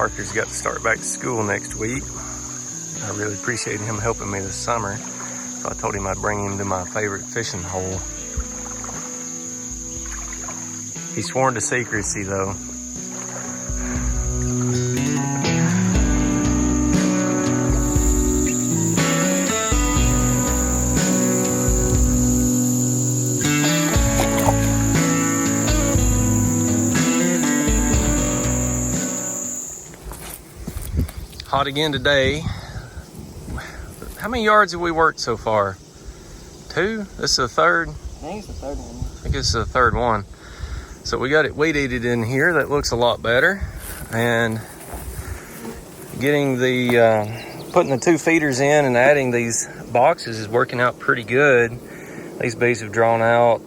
Parker's got to start back to school next week. I really appreciate him helping me this summer. So I told him I'd bring him to my favorite fishing hole. He's sworn to secrecy though. Hot again today. How many yards have we worked so far? 2? This is the third? I think it's the third one. I think it's the third one. So we got it weed eated in here. That looks a lot better. And getting the, putting the 2 feeders in and adding these boxes is working out pretty good. These bees have drawn out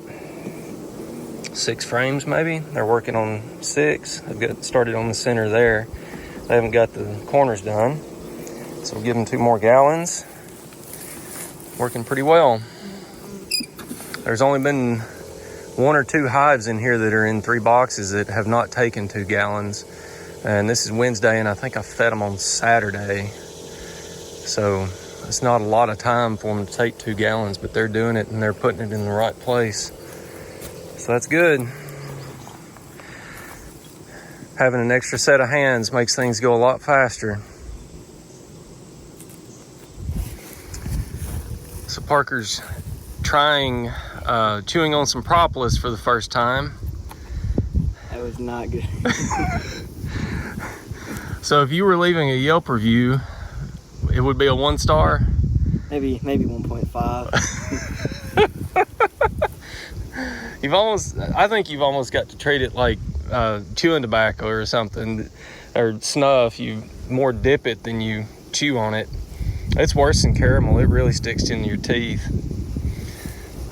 6 frames maybe. They're working on 6. I've got started on the center there. They haven't got the corners done. So we'll give them 2 more gallons. Working pretty well. There's only been 1 or 2 hives in here that are in 3 boxes that have not taken 2 gallons. And this is Wednesday, and I think I fed them on Saturday. So it's not a lot of time for them to take 2 gallons, but they're doing it and they're putting it in the right place. So that's good. Having an extra set of hands makes things go a lot faster. So Parker's trying chewing on some propolis for the first time. That was not good. So if you were leaving a Yelp review, it would be a 1 star? Maybe 1.5. I think you've almost got to treat it like chewing tobacco or something, or snuff. You more dip it than you chew on it. It's worse than caramel. It really sticks in your teeth.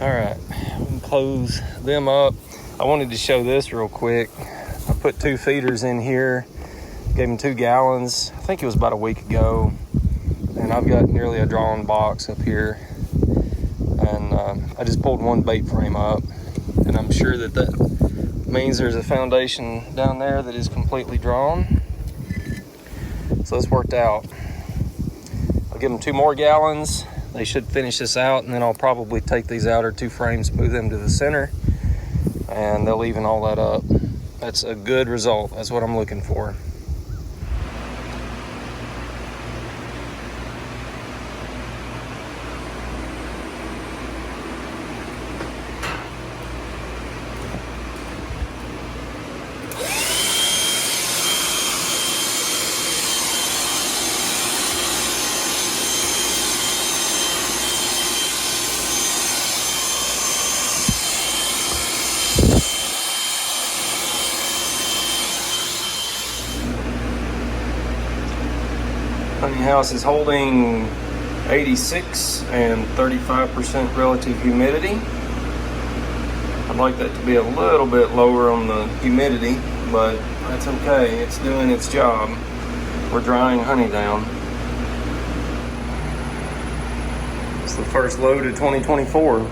All right, we can close them up. I wanted to show this real quick. I put 2 feeders in here, gave them 2 gallons. I think it was about a week ago. And I've got nearly a drawn box up here. And I just pulled 1 bait frame up. And I'm sure that means there's a foundation down there that is completely drawn. So this worked out. I'll give them 2 more gallons. They should finish this out, and then I'll probably take these outer 2 frames, move them to the center, and they'll even all that up. That's a good result. That's what I'm looking for. Honey house is holding 86 and 35% relative humidity. I'd like that to be a little bit lower on the humidity, but that's okay. It's doing its job. We're drying honey down. It's the first load of 2024.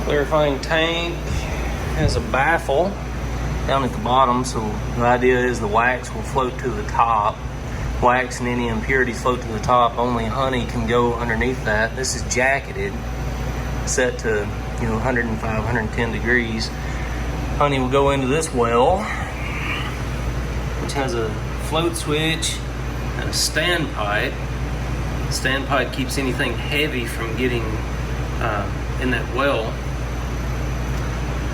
Clarifying tank has a baffle down at the bottom, so the idea is the wax will float to the top. Wax and any impurities float to the top. Only honey can go underneath that. This is jacketed, set to 105, 110 degrees. Honey will go into this well, which has a float switch and a standpipe. The standpipe keeps anything heavy from getting in that well.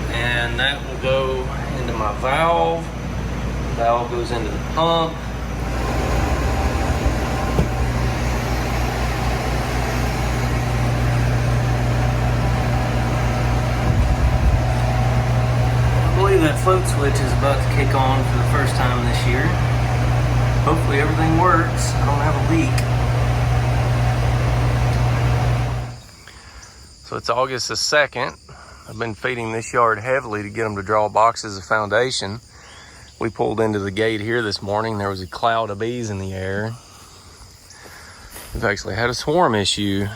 And that will go into my valve. The valve goes into the pump. I believe that float switch is about to kick on for the first time this year. Hopefully everything works. I don't have a leak. So it's August the 2nd. I've been feeding this yard heavily to get them to draw boxes of foundation. We pulled into the gate here this morning. There was a cloud of bees in the air. We've actually had a swarm issue,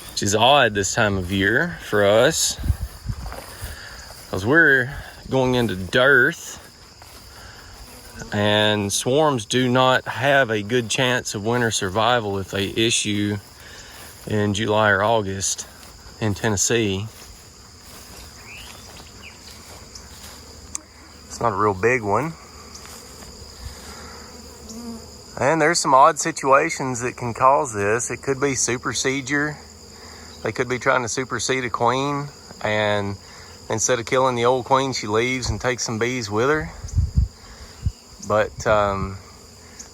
which is odd this time of year for us, because we're going into dearth, and swarms do not have a good chance of winter survival if they issue in July or August in Tennessee. It's not a real big one. And there's some odd situations that can cause this. It could be supersedure. They could be trying to supersede a queen, and instead of killing the old queen, she leaves and takes some bees with her. But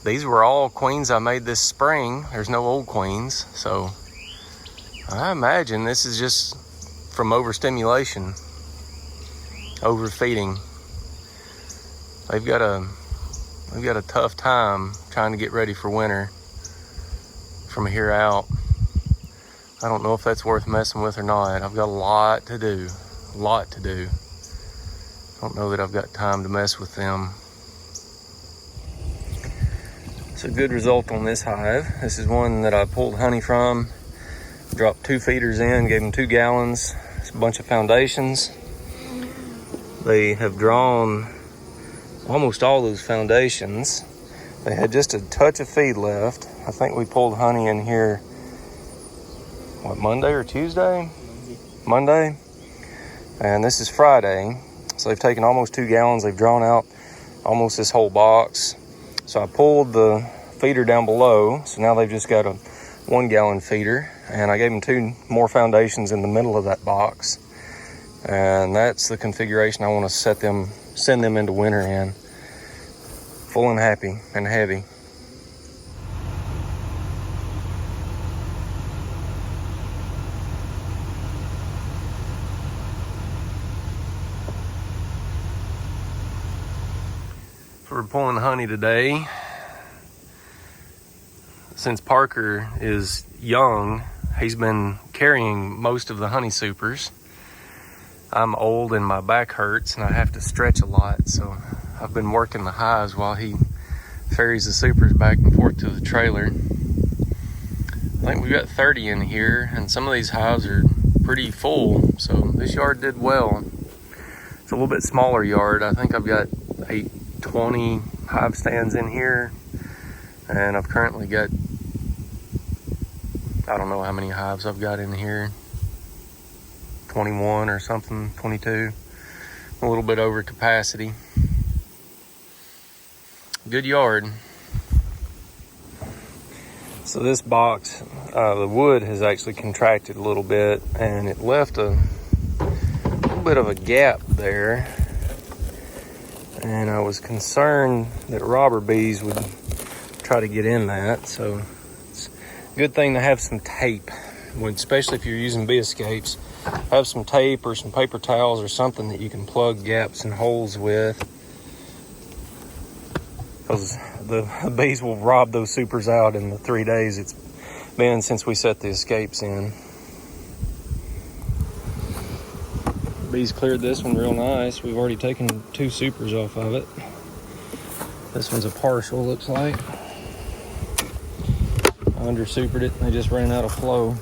these were all queens I made this spring. There's no old queens, so I imagine this is just from overstimulation, overfeeding. We've got a tough time trying to get ready for winter from here out. I don't know if that's worth messing with or not. I've got a lot to do. Don't know that I've got time to mess with them. It's a good result on this hive. This is one that I pulled honey from, dropped 2 feeders in, gave them 2 gallons, a bunch of foundations. They have drawn almost all those foundations. They had just a touch of feed left. I think we pulled honey in here, what, Monday or Tuesday? Monday. And this is Friday. So they've taken almost 2 gallons. They've drawn out almost this whole box. So I pulled the feeder down below. So now they've just got a 1 gallon feeder. And I gave them 2 more foundations in the middle of that box. And that's the configuration I want to send them into winter in. Full and happy and heavy. So we're pulling honey today. Since Parker is young, he's been carrying most of the honey supers. I'm old and my back hurts and I have to stretch a lot, so I've been working the hives while he ferries the supers back and forth to the trailer. I think we've got 30 in here, and some of these hives are pretty full, so this yard did well. It's a little bit smaller yard. I think I've got 820 hive stands in here, and I've currently got, I don't know how many hives I've got in here, 21 or something, 22, a little bit over capacity. Good yard. So this box, the wood has actually contracted a little bit, and it left a little bit of a gap there. And I was concerned that robber bees would try to get in that. So it's a good thing to have some tape, especially if you're using bee escapes. Have some tape or some paper towels or something that you can plug gaps and holes with, because the bees will rob those supers out in the 3 days it's been since we set the escapes in. Bees cleared this one real nice. We've already taken 2 supers off of it. This one's a partial, looks like. I under supered it and they just ran out of flow.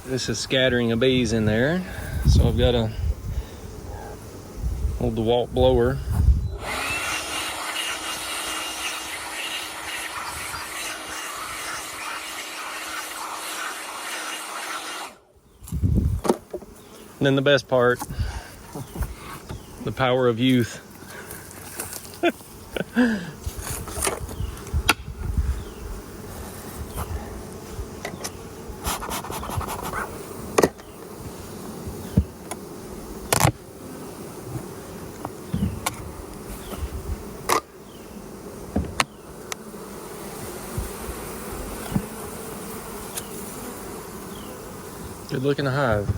This is scattering of bees in there, so I've got to hold the DeWalt blower. And then the best part, the power of youth. Good looking hive.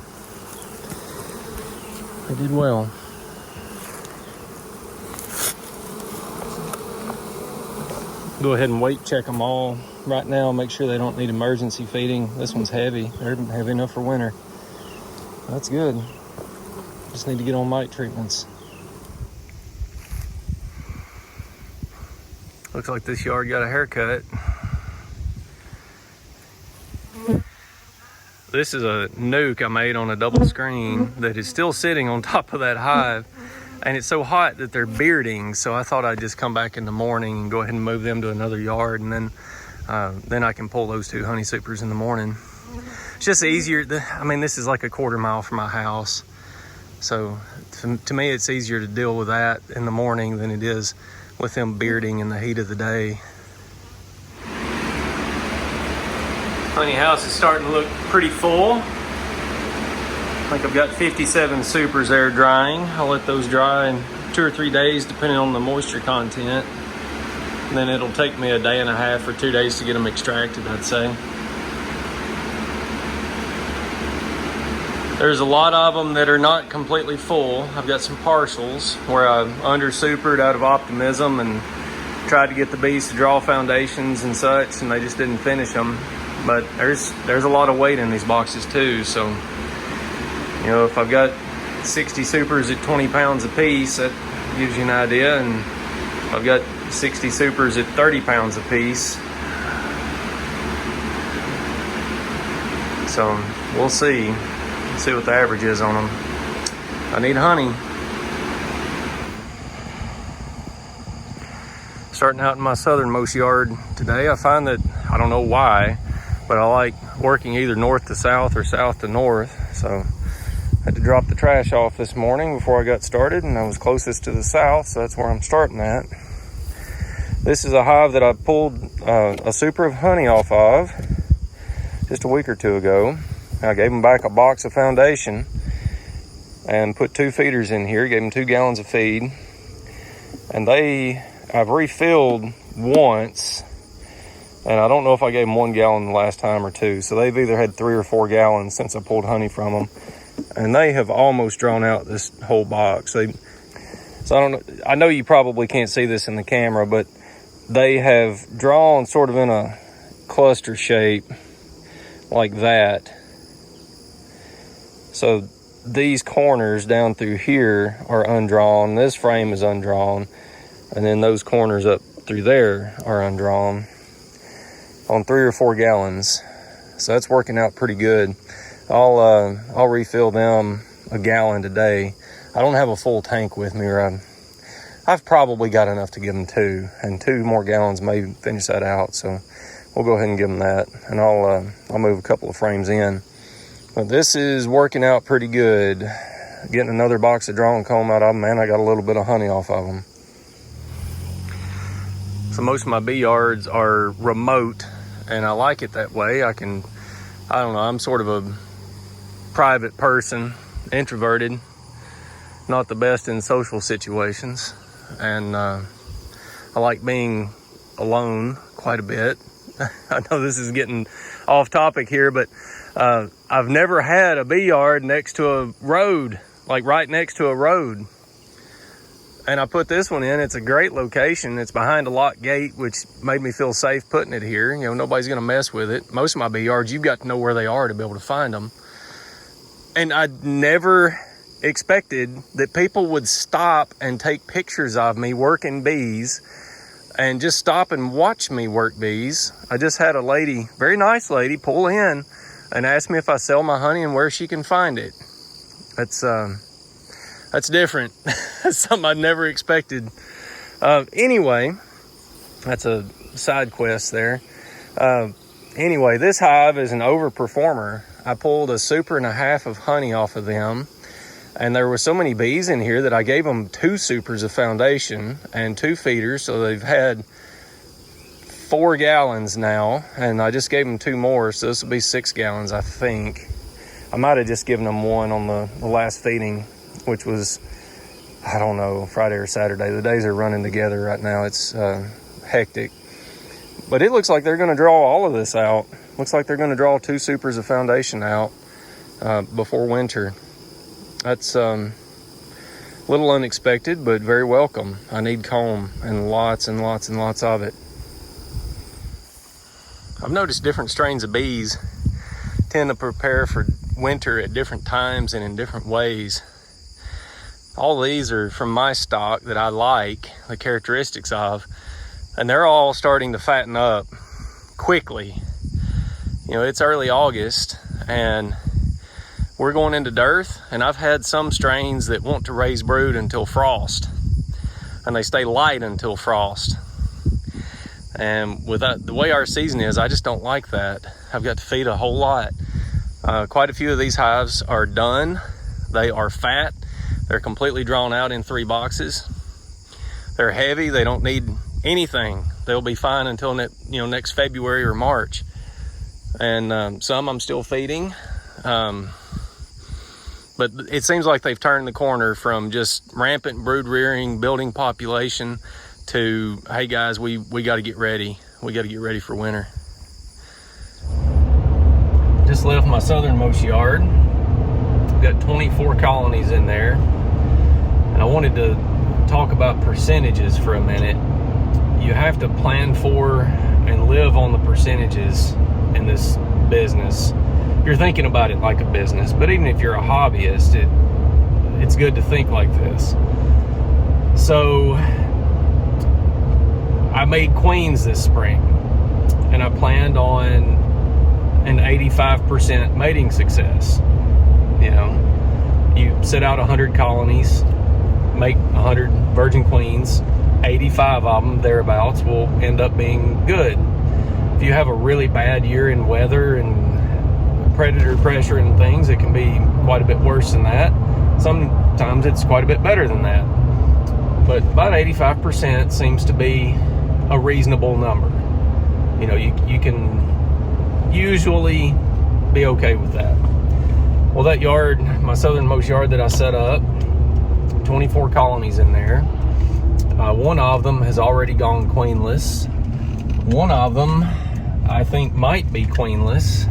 They did well. Go ahead and weight check them all right now, make sure they don't need emergency feeding. This one's heavy. They're heavy enough for winter. That's good. Just need to get on mite treatments. Looks like this yard got a haircut. This is a nuke I made on a double screen that is still sitting on top of that hive. And it's so hot that they're bearding, so I thought I'd just come back in the morning and go ahead and move them to another yard, and then I can pull those 2 honey supers in the morning. It's just easier. I mean, this is like a quarter mile from my house, so to me it's easier to deal with that in the morning than it is with them bearding in the heat of the day. Honey house is starting to look pretty full. I think I've got 57 supers there drying. I'll let those dry in 2 or 3 days depending on the moisture content. And then it'll take me a day and a half or 2 days to get them extracted, I'd say. There's a lot of them that are not completely full. I've got some partials where I under-supered out of optimism and tried to get the bees to draw foundations and such, and they just didn't finish them. But there's a lot of weight in these boxes too, so you know, if I've got 60 supers at 20 pounds a piece, that gives you an idea. And if I've got 60 supers at 30 pounds a piece. So we'll see what the average is on them. I need honey. Starting out in my southernmost yard today, I find that, I don't know why, but I like working either north to south or south to north. So I had to drop the trash off this morning before I got started, and I was closest to the south, so that's where I'm starting at. This is a hive that I pulled a super of honey off of just a week or 2 ago. I gave them back a box of foundation and put 2 feeders in here, gave them 2 gallons of feed. And I've refilled once, and I don't know if I gave them 1 gallon the last time or 2. So they've either had 3 or 4 gallons since I pulled honey from them. And they have almost drawn out this whole box. So I don't know. I know you probably can't see this in the camera, but they have drawn sort of in a cluster shape like that. So these corners down through here are undrawn. This frame is undrawn. And then those corners up through there are undrawn on 3 or 4 gallons. So that's working out pretty good. I'll refill them a gallon today. I don't have a full tank with me, or I've probably got enough to give them 2, and 2 more gallons may finish that out. So we'll go ahead and give them that, and I'll move a couple of frames in. But this is working out pretty good. Getting another box of drawn comb out of them, man, I got a little bit of honey off of them. So most of my bee yards are remote, and I like it that way. I don't know, I'm sort of a private person, introverted, not the best in social situations, and I like being alone quite a bit. I know this is getting off topic here, but I've never had a bee yard next to a road, like right next to a road. And I put this one in. It's a great location. It's behind a locked gate, which made me feel safe putting it here. You know, nobody's going to mess with it. Most of my bee yards, you've got to know where they are to be able to find them. And I never expected that people would stop and take pictures of me working bees and just stop and watch me work bees. I just had a lady, very nice lady, pull in and ask me if I sell my honey and where she can find it. That's different. That's something I'd never expected. Anyway, that's a side quest there. Anyway, this hive is an overperformer. I pulled a super and a half of honey off of them, and there were so many bees in here that I gave them 2 supers of foundation and 2 feeders, so they've had 4 gallons now, and I just gave them 2 more, so this will be 6 gallons, I think. I might have just given them 1 on the last feeding, which was, I don't know, Friday or Saturday. The days are running together right now. It's hectic. But it looks like they're going to draw all of this out. Looks like they're going to draw 2 supers of foundation out before winter. That's a little unexpected, but very welcome. I need comb and lots and lots and lots of it. I've noticed different strains of bees tend to prepare for winter at different times and in different ways. All these are from my stock that I like the characteristics of, and they're all starting to fatten up quickly. You know, it's early August and we're going into dearth, and I've had some strains that want to raise brood until frost, and they stay light until frost. And with that, the way our season is, I just don't like that. I've got to feed a whole lot. Quite a few of these hives are done. They are fat. They're completely drawn out in 3 boxes. They're heavy. They don't need anything. They'll be fine until next February or March. And some I'm still feeding. But it seems like they've turned the corner from just rampant brood rearing, building population, to, hey guys, we got to get ready. We got to get ready for winter. Just left my southernmost yard. Got 24 colonies in there. And I wanted to talk about percentages for a minute. You have to plan for and live on the percentages in this business. You're thinking about it like a business, but even if you're a hobbyist, it's good to think like this. So I made queens this spring, and I planned on an 85% mating success. You know, you set out 100 colonies, make 100 virgin queens, 85 of them thereabouts will end up being good. If you have a really bad year in weather and predator pressure and things, it can be quite a bit worse than that. Sometimes it's quite a bit better than that. But about 85% seems to be a reasonable number. You know, you can usually be okay with that. Well, that yard, my southernmost yard that I set up, 24 colonies in there. One of them has already gone queenless. One of them I think might be queenless.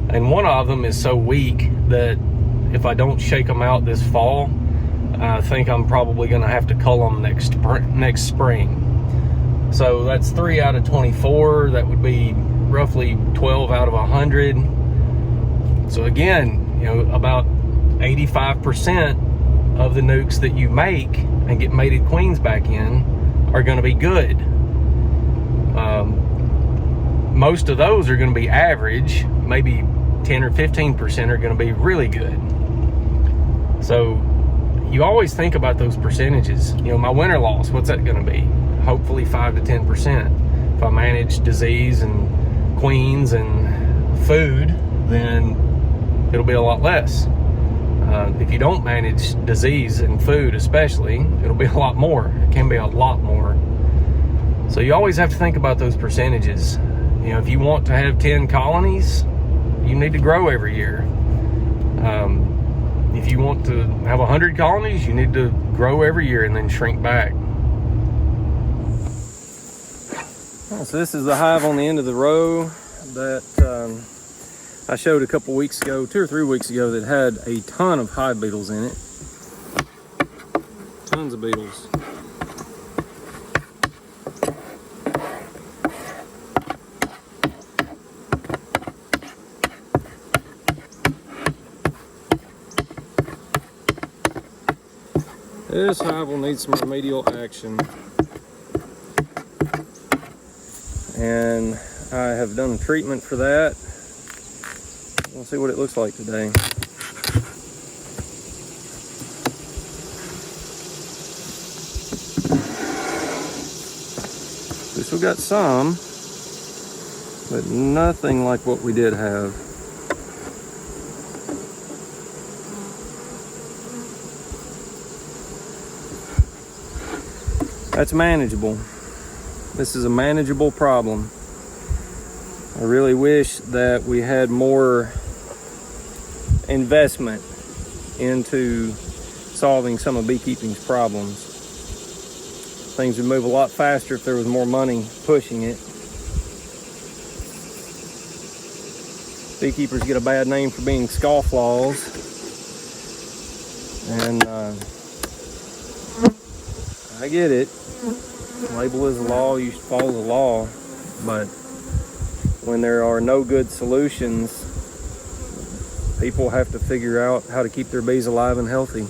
And one of them is so weak that if I don't shake them out this fall, I think I'm probably going to have to cull them next spring. So that's 3 out of 24. That would be roughly 12 out of 100. So again, you know, about 85% of the nukes that you make and get mated queens back in are going to be good. Most of those are going to be average. Maybe 10 or 15% are going to be really good. So you always think about those percentages. You know, my winter loss, what's that going to be? Hopefully 5 to 10%. If I manage disease and queens and food, then it'll be a lot less. If you don't manage disease and food especially, it'll be a lot more. It can be a lot more. So you always have to think about those percentages. You know, if you want to have 10 colonies, you need to grow every year. If you want to have 100 colonies, you need to grow every year and then shrink back. So this is the hive on the end of the row that I showed a couple weeks ago, 2 or 3 weeks ago, that had a ton of hive beetles in it. Tons of beetles. This hive will need some remedial action. And I have done a treatment for that. We'll see what it looks like today. We still got some, but nothing like what we did have. That's manageable. This is a manageable problem. I really wish that we had more investment into solving some of beekeeping's problems. Things would move a lot faster if there was more money pushing it. Beekeepers get a bad name for being scofflaws. And I get it. Label is the law, you should follow the law. But when there are no good solutions, people have to figure out how to keep their bees alive and healthy.